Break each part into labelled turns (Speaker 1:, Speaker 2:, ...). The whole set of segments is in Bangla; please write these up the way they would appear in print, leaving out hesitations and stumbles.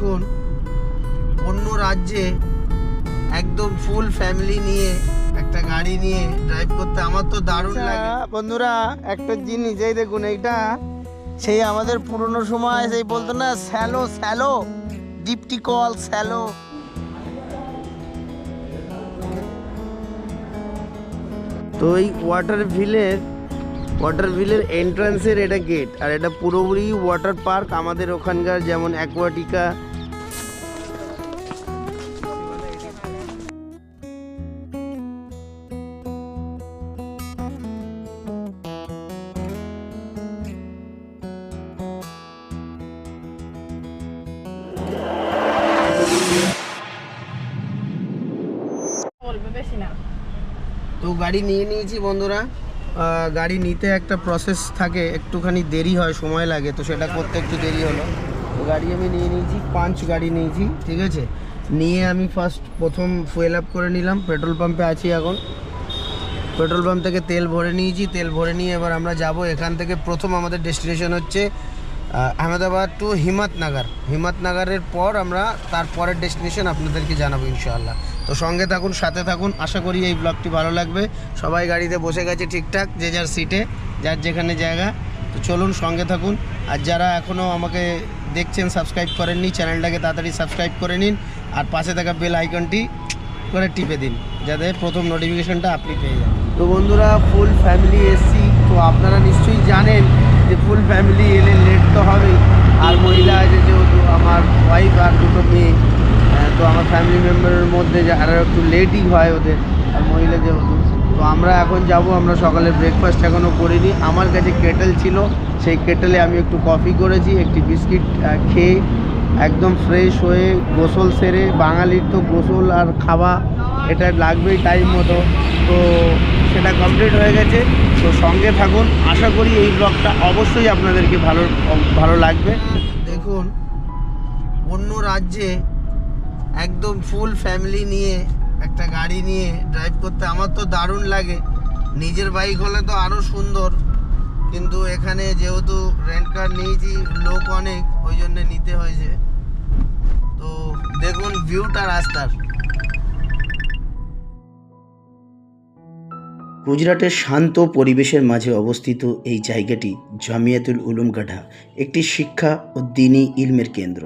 Speaker 1: দেখুন অন্য রাজ্যে একদম ফুল ফ্যামিলি নিয়ে একটা গাড়ি নিয়ে ড্রাইভ করতে আমার তো দারুণ লাগে। বন্ধুরা একটা জিনিস এই দেখুন, এইটা সেই আমাদের পুরনো সময় সেই বলতো না shallow shallow deputy call shallow. তো এই ওয়াটার ভিলের এন্ট্রান্সের এটা গেট, আর এটা পুরোপুরি ওয়াটার পার্ক আমাদের ওখানকার যেমন অ্যাকোয়াটিকা। তো গাড়ি নিয়ে নিয়েছি বন্ধুরা। গাড়ি নিতে একটা প্রসেস থাকে, একটুখানি দেরি হয়, সময় লাগে, তো সেটা করতে একটু দেরি হলো। তো গাড়ি আমি নিয়ে নিয়েছি, 5 গাড়ি নিয়েছি, ঠিক আছে। নিয়ে আমি প্রথম ফুয়েল আপ করে নিলাম, পেট্রোল পাম্পে আছি এখন। পেট্রোল পাম্প থেকে তেল ভরে নিয়েছি, তেল ভরে নিয়ে এবার আমরা যাব এখান থেকে। প্রথম আমাদের ডেস্টিনেশন হচ্ছে আহমেদাবাদ টু হিম্মতনগরের পর আমরা তারপরের ডেস্টিনেশন আপনাদেরকে জানাবো ইনশাআল্লাহ। তো সঙ্গে থাকুন, সাথে থাকুন, আশা করি এই ব্লগটি ভালো লাগবে। সবাই গাড়িতে বসে গেছে ঠিকঠাক, যে যার সিটে, যার যেখানে জায়গা। তো চলুন সঙ্গে থাকুন। আর যারা এখনও আমাকে দেখছেন সাবস্ক্রাইব করেননি, চ্যানেলটাকে তাড়াতাড়ি সাবস্ক্রাইব করে নিন, আর পাশে থাকা বেল আইকনটি করে টিপে দিন, যাতে প্রথম নোটিফিকেশনটা আপনি পেয়ে যান। তো বন্ধুরা ফুল ফ্যামিলি এসছি, তো আপনারা নিশ্চয়ই জানেন যে ফুল ফ্যামিলি এলে লেট তো হবেই। আর মহিলা আছে যেহেতু, আমার ওয়াইফ আর 2টো মেয়ে, তো আমার ফ্যামিলি মেম্বারের মধ্যে আরও একটু লেটই হয় ওদের, আর মহিলা যেহেতু। তো আমরা এখন যাব, আমরা সকালে ব্রেকফাস্ট এখনও করিনি। আমার কাছে কেটেল ছিল, সেই কেটেলে আমি একটু কফি করেছি, একটি বিস্কিট খেয়ে একদম ফ্রেশ হয়ে গোসল সেরে, বাঙালির তো গোসল আর খাওয়া এটা লাগবেই টাইম মতো, তো সেটা কমপ্লিট হয়ে গেছে। তো সঙ্গে থাকুন, আশা করি এই ব্লগটা অবশ্যই আপনাদেরকে ভালো লাগবে। দেখুন অন্য রাজ্যে একদম ফুল ফ্যামিলি নিয়ে একটা গাড়ি নিয়ে ড্রাইভ করতে আমার তো দারুণ লাগে। নিজের বাইক হলে তো আরও সুন্দর, কিন্তু এখানে যেহেতু রেন্ট কার নিয়েছি, লোক অনেক, ওই জন্য নিতে হয়েছে। তো দেখুন ভিউটা রাস্তার।
Speaker 2: গুজরাটের শান্ত পরিবেশের মাঝে অবস্থিত এই জায়গাটি জামিয়াতুল উলুম গাঢা, একটি শিক্ষা ও দ্বীনি ইলমের কেন্দ্র।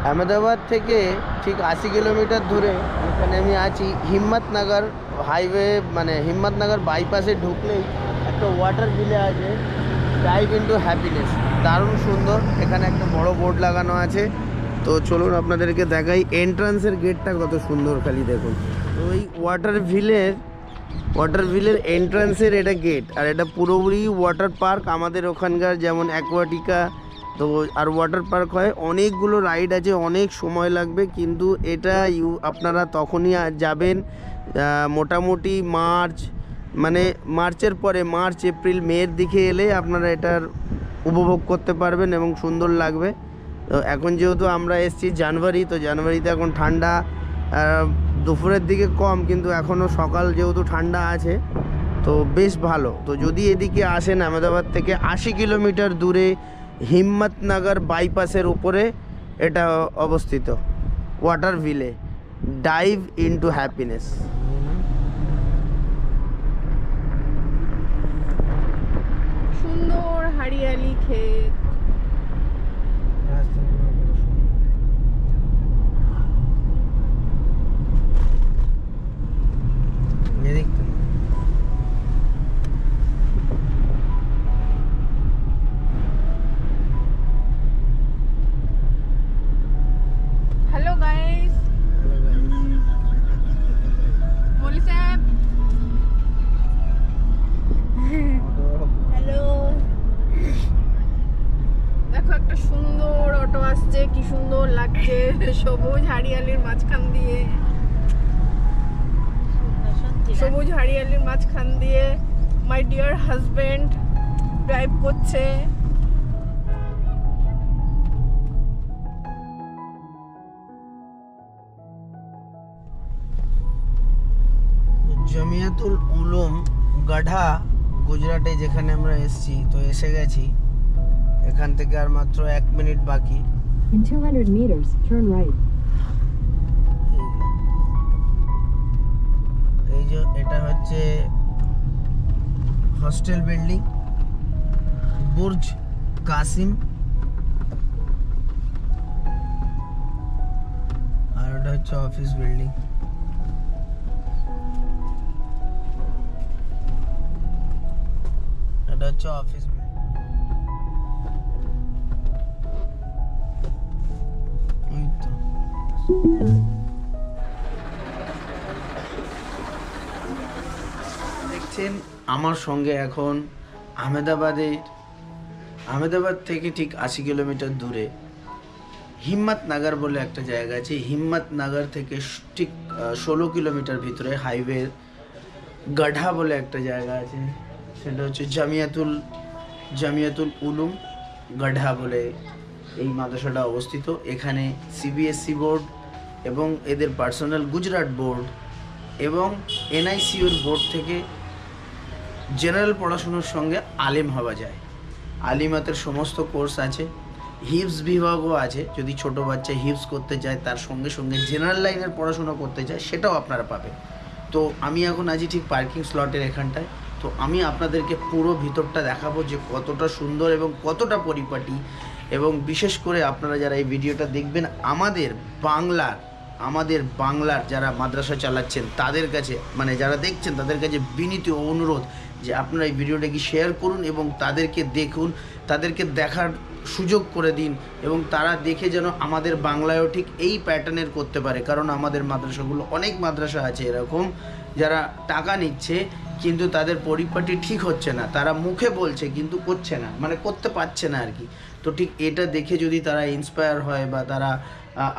Speaker 1: আহমেদাবাদ থেকে ঠিক 80 কিলোমিটার দূরে এখানে আমি আছি। হিম্মতনগর হাইওয়ে মানে হিম্মতনগর বাইপাসে ঢুকলেই একটা ওয়াটার ভিলে আছে, ডাইভ ইনটু হ্যাপিনেস, দারুণ সুন্দর। এখানে একটা বড় বোর্ড লাগানো আছে। তো চলুন আপনাদেরকে দেখাই, এন্ট্রান্সের গেটটা কত সুন্দর, খালি দেখুন। তো ওই ওয়াটার ভিলের এন্ট্রান্সের এটা গেট, আর এটা পুরোপুরি ওয়াটার পার্ক আমাদের ওখানকার যেমন অ্যাকোয়াটিকা। তো আর ওয়াটার পার্ক হয়, অনেকগুলো রাইড আছে, অনেক সময় লাগবে, কিন্তু এটা আপনারা তখনই যাবেন মোটামুটি মার্চের পরে, মার্চ এপ্রিল মের দিকে এলে আপনারা এটার উপভোগ করতে পারবেন এবং সুন্দর লাগবে। তো এখন যেহেতু আমরা এসেছি জানুয়ারি, তো জানুয়ারিতে এখন ঠান্ডা দুপুরের দিকে কম, কিন্তু এখনও সকাল যেহেতু ঠান্ডা আছে, তো বেশ ভালো। তো যদি এদিকে আসেন, আহমেদাবাদ থেকে 80 কিলোমিটার দূরে হিম্মতনগর বাইপাসের উপরে এটা অবস্থিত, water Ville, dive into happiness.
Speaker 3: সুন্দর হরিয়ালি ক্ষেত, হ্যালো গাইস, মৌলি সাহেব, হ্যালো। দেখো একটা সুন্দর অটো আসছে, কি সুন্দর লাগছে, সবুজ হারিয়ালির মাঝখান দিয়ে, মাই ডিয়ার হাজবেন্ড ড্রাইভ করছে।
Speaker 1: জামিয়াতুল উলুম গাঢা গুজরাটে যেখানে আমরা এসেছি, তো এসে গেছি। এখান থেকে আর মাত্র 1 মিনিট বাকি।
Speaker 4: In 200 meters, turn right.
Speaker 1: এই যে এটা হচ্ছে হস্টেল বিল্ডিং বুর্জ কাসিম, আর ওটা হচ্ছে অফিস বিল্ডিং। এটা হচ্ছে অফিস বিল্ডিং। এই তো দেখছেন আমার সঙ্গে এখন আহমেদাবাদ থেকে ঠিক 80 কিলোমিটার দূরে হিম্মতনগর বলে একটা জায়গা আছে। হিম্মতনগর থেকে ঠিক 16 কিলোমিটার ভিতরে হাইওয়ে গঢ়া বলে একটা জায়গা আছে, সেটা হচ্ছে জামিয়াতুল উলুম গঢ়া বলে এই মাদ্রাসাটা অবস্থিত। এখানে সিবিএসসি বোর্ড এবং এদের পার্সোনাল গুজরাট বোর্ড এবং এনআইসিউর বোর্ড থেকে জেনারেল পড়াশুনোর সঙ্গে আলেম হওয়া যায়। আলিমাতের সমস্ত কোর্স আছে, হিপস বিভাগও আছে। যদি ছোট বাচ্চা হিপস করতে চায়, তার সঙ্গে সঙ্গে জেনারেল লাইনের পড়াশোনা করতে চায়, সেটাও আপনারা পাবেন। তো আমি এখন আছি ঠিক পার্কিং স্লটের এখানটায়। তো আমি আপনাদেরকে পুরো ভিতরটা দেখাবো যে কতটা সুন্দর এবং কতটা পরিপাটি, এবং বিশেষ করে আপনারা যারা এই ভিডিওটা দেখবেন, আমাদের বাংলার যারা মাদ্রাসা চালাচ্ছেন তাদের কাছে, মানে যারা দেখছেন তাদের কাছে বিনীত অনুরোধ যে আপনারা এই ভিডিওটাকে শেয়ার করুন এবং তাদেরকে দেখুন, তাদেরকে দেখার সুযোগ করে দিন, এবং তারা দেখে যেন আমাদের বাংলায়ও ঠিক এই প্যাটার্নের করতে পারে। কারণ আমাদের মাদ্রাসাগুলো, অনেক মাদ্রাসা আছে এরকম যারা টাকা নিচ্ছে কিন্তু তাদের পরিপাটি ঠিক হচ্ছে না, তারা মুখে বলছে কিন্তু করছে না, মানে করতে পারছে না আর কি। তো ঠিক এটা দেখে যদি তারা ইন্সপায়ার হয় বা তারা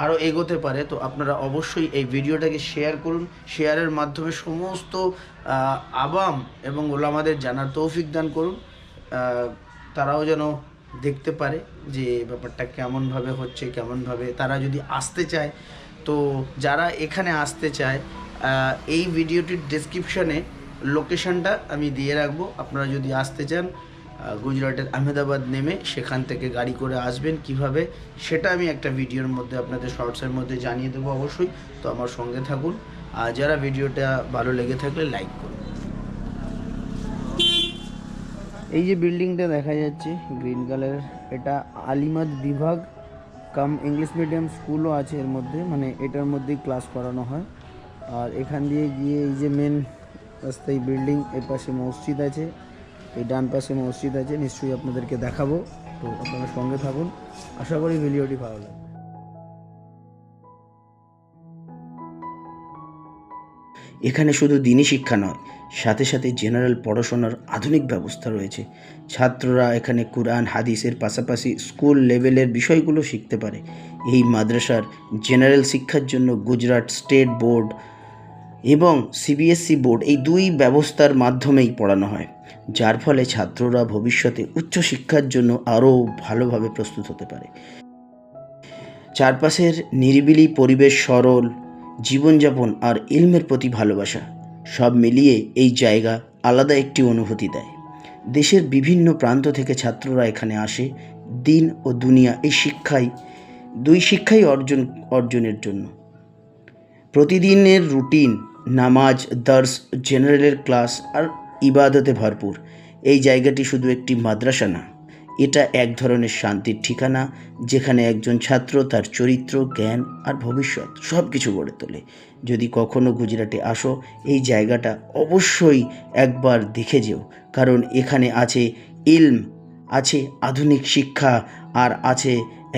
Speaker 1: আরও এগোতে পারে, তো আপনারা অবশ্যই এই ভিডিওটাকে শেয়ার করুন। শেয়ারের মাধ্যমে সমস্ত আবাম এবং ওলামাদের জানার তৌফিক দান করুন, তারাও যেন দেখতে পারে যে ব্যাপারটা কেমনভাবে হচ্ছে, কেমনভাবে তারা যদি আসতে চায়। তো যারা এখানে আসতে চায়, এই ভিডিওটির ডেসক্রিপশানে লোকেশনটা আমি দিয়ে রাখবো। আপনারা যদি আসতে চান, গুজরাটের আহমেদাবাদ নেমে সেখান থেকে গাড়ি করে আসবেন কিভাবে, সেটা আমি একটা ভিডিওর মধ্যে আপনাদের শর্টসের মধ্যে জানিয়ে দেবো অবশ্যই। তো আমার সঙ্গে থাকুন, আর যারা ভিডিওটা ভালো লেগে থাকলে লাইক করুন। এই যে বিল্ডিংটা দেখা যাচ্ছে গ্রিন কালার, এটা আলিমাত বিভাগ কাম ইংলিশ মিডিয়াম স্কুলও আছে এর মধ্যে, মানে এটার মধ্যেই ক্লাস করানো হয়। আর এখান দিয়ে গিয়ে এই যে মেন রাস্তায় বিল্ডিং, এর পাশে মসজিদ আছে, এই ডান পাশে মসজিদ আছে, নিশ্চয়ই আপনাদেরকে দেখাবো। তো আপনারা সঙ্গে থাকুন, আশা করি ভিডিওটি ভালো লাগবে।
Speaker 2: এখানে শুধু দিনী শিক্ষা নয়, সাথে সাথে জেনারেল পড়াশোনার আধুনিক ব্যবস্থা রয়েছে। ছাত্ররা এখানে কুরআন হাদিসের পাশাপাশি স্কুল লেভেলের বিষয়গুলো শিখতে পারে। এই মাদ্রাসার জেনারেল শিক্ষার জন্য গুজরাট স্টেট বোর্ড এবং সিবিএসসি বোর্ড, এই দুই ব্যবস্থার মাধ্যমেই পড়ানো হয়, যার ফলে ছাত্ররা ভবিষ্যতে উচ্চশিক্ষার জন্য আরও ভালোভাবে প্রস্তুত হতে পারে। চারপাশের নিরিবিলি পরিবেশ, সরল জীবনযাপন আর ইলমের প্রতি ভালোবাসা, সব মিলিয়ে এই জায়গা আলাদা একটি অনুভূতি দেয়। দেশের বিভিন্ন প্রান্ত থেকে ছাত্ররা এখানে আসে দিন ও দুনিয়া এই দুই শিক্ষাই অর্জনের জন্য। প্রতিদিনের রুটিন, নামাজ, দর্স, জেনারেলের ক্লাস আর ইবাদতে ভরপুর। এই জায়গাটি শুধু একটি মাদ্রাসা না, এটা এক ধরনের শান্তির ঠিকানা, যেখানে একজন ছাত্র তার চরিত্র, জ্ঞান আর ভবিষ্যৎ সব কিছু গড়ে তোলে। যদি কখনো গুজরাটে আসো, এই জায়গাটা অবশ্যই একবার দেখে যেও, কারণ এখানে আছে ইলম, আছে আধুনিক শিক্ষা, আর আছে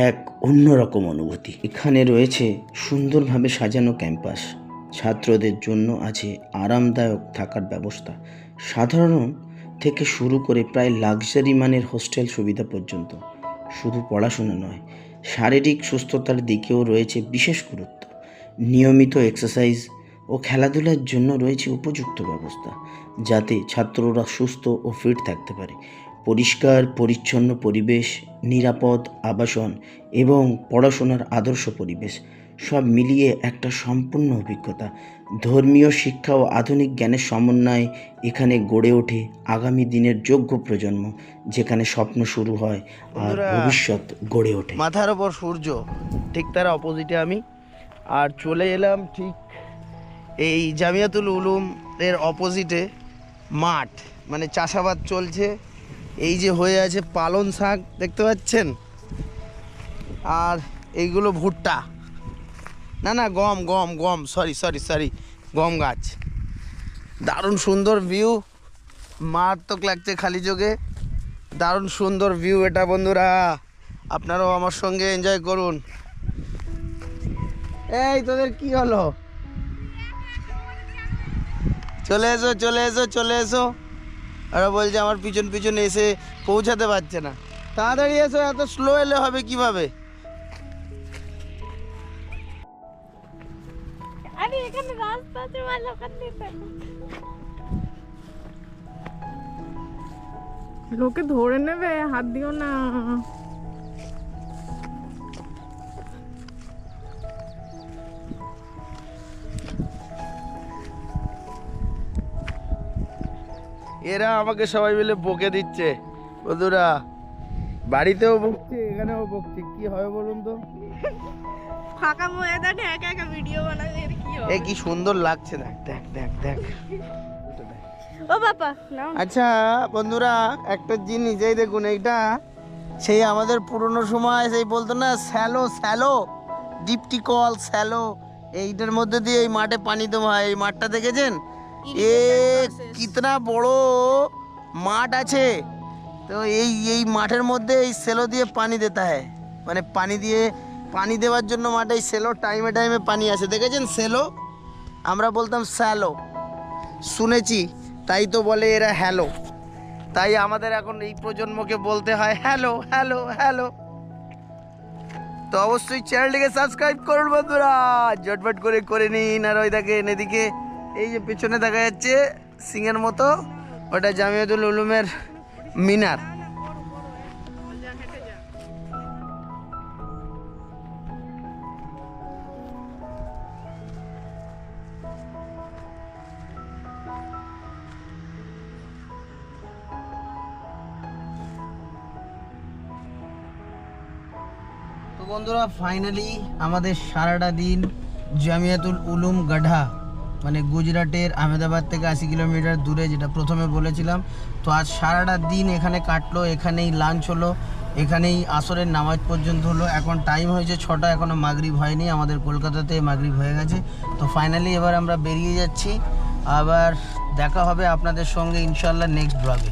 Speaker 2: এক অন্যরকম অনুভূতি। এখানে রয়েছে সুন্দরভাবে সাজানো ক্যাম্পাস, ছাত্রদের জন্য আছে আরামদায়ক থাকার ব্যবস্থা, সাধারণ থেকে শুরু করে প্রায় লাক্সারি মানের হোস্টেল সুবিধা পর্যন্ত। শুধু পড়াশোনা নয়, শারীরিক সুস্থতার দিকেও রয়েছে বিশেষ গুরুত্ব। নিয়মিত এক্সারসাইজ ও খেলাধুলার জন্য রয়েছে উপযুক্ত ব্যবস্থা, যাতে ছাত্ররা সুস্থ ও ফিট থাকতে পারে। পরিষ্কার পরিচ্ছন্ন পরিবেশ, নিরাপদ আবাসন এবং পড়াশোনার আদর্শ পরিবেশ সব মিলিয়ে একটা সম্পূর্ণ অভিজ্ঞতা। ধর্মীয় শিক্ষা ও আধুনিক জ্ঞানের সমন্বয়ে এখানে গড়ে ওঠে আগামী দিনের যোগ্য প্রজন্ম, যেখানে স্বপ্ন শুরু হয় আর
Speaker 1: বন্ধুরা,
Speaker 2: ভবিষ্যৎ গড়ে ওঠে।
Speaker 1: মাথার ওপর সূর্য, ঠিক তার অপোজিটে আমি, আর চলে এলাম ঠিক এই জামিয়াতুল উলুম এর অপোজিটে মাঠ, মানে চাষাবাদ চলছে। এই যে হয়ে আছে পালন শাক দেখতে পাচ্ছেন, আর এইগুলো ভুট্টা, না না গম গম গম সরি গম গাছ। দারুণ সুন্দর ভিউ, মারাত্মক লাগছে খালি চোখে, দারুণ সুন্দর ভিউ এটা বন্ধুরা, আপনারাও আমার সঙ্গে এনজয় করুন। এই তোদের কি হলো, চলে এসো চলে এসো চলে এসো। ওরা বলছে আমার পিছন পিছন এসে পৌঁছাতে পারছে না, তাড়াতাড়ি এসো, এত স্লো এলে হবে কিভাবে।
Speaker 3: আরে এখানে রাস্তা আছে ভালো, ওখান দিয়ে লোকে ধরে নেবে, হাত দিও না।
Speaker 1: এরা আমাকে সবাই মিলে বকে দিচ্ছে বন্ধুরা, বাড়িতেও বকছে, এখানেও বকছে, কি হবে বলুন তো।
Speaker 3: ফাঁকা ময়দানে একা একা ভিডিও বানালে এর কি হবে?
Speaker 1: এ কি সুন্দর লাগছে, দেখ দেখ দেখ দেখ।
Speaker 3: ও বাবা নাও।
Speaker 1: আচ্ছা বন্ধুরা, একটা জিনিস এই দেখুন, এইটা সেই আমাদের পুরনো সময় সেই বলতো না shallow shallow, deputy call shallow, এইটার মধ্যে দিয়ে এই মাঠে পানি দেওয়া হয়। এই মাঠটা দেখেছেন, এ কিতনা বড় মাঠ আছে, তো এই মাঠের মধ্যে এই সেলো দিয়ে পানি দিতে হয়, মানে পানি দেওয়ার জন্য মাঠে এই সেলো টাইমে টাইমে পানি আসে, দেখেছেন সেলো, আমরা বলতাম স্যালো, শুনেছি, তাই তো বলে এরা হ্যালো, তাই আমাদের এখন এই প্রজন্মকে বলতে হয় হ্যালো হ্যালো হ্যালো। তো অবশ্যই চ্যানেলটিকে সাবস্ক্রাইব করুন বন্ধুরা, ঝটপট করে নিন। আর ওই দেখেন এদিকে এই যে পেছনে দেখা যাচ্ছে সিংহের মতো, ওটা জামিয়াতুল উলুমের মিনার। তো বন্ধুরা, ফাইনালি আমাদের সারাটা দিন জামিয়াতুল উলুম গঢ়া, মানে গুজরাটের আহমেদাবাদ থেকে 80 কিলোমিটার দূরে, যেটা প্রথমে বলেছিলাম। তো আজ সারাটা দিন এখানে কাটলো, এখানেই লাঞ্চ হলো, এখানেই আসরের নামাজ পর্যন্ত হলো। এখন টাইম হয়েছে 6টা, এখনও মাগরিব হয়নি, আমাদের কলকাতাতে মাগরিব হয়ে গেছে। তো ফাইনালি এবার আমরা বেরিয়ে যাচ্ছি, আবার দেখা হবে আপনাদের সঙ্গে ইনশাল্লাহ নেক্সট ব্লগে।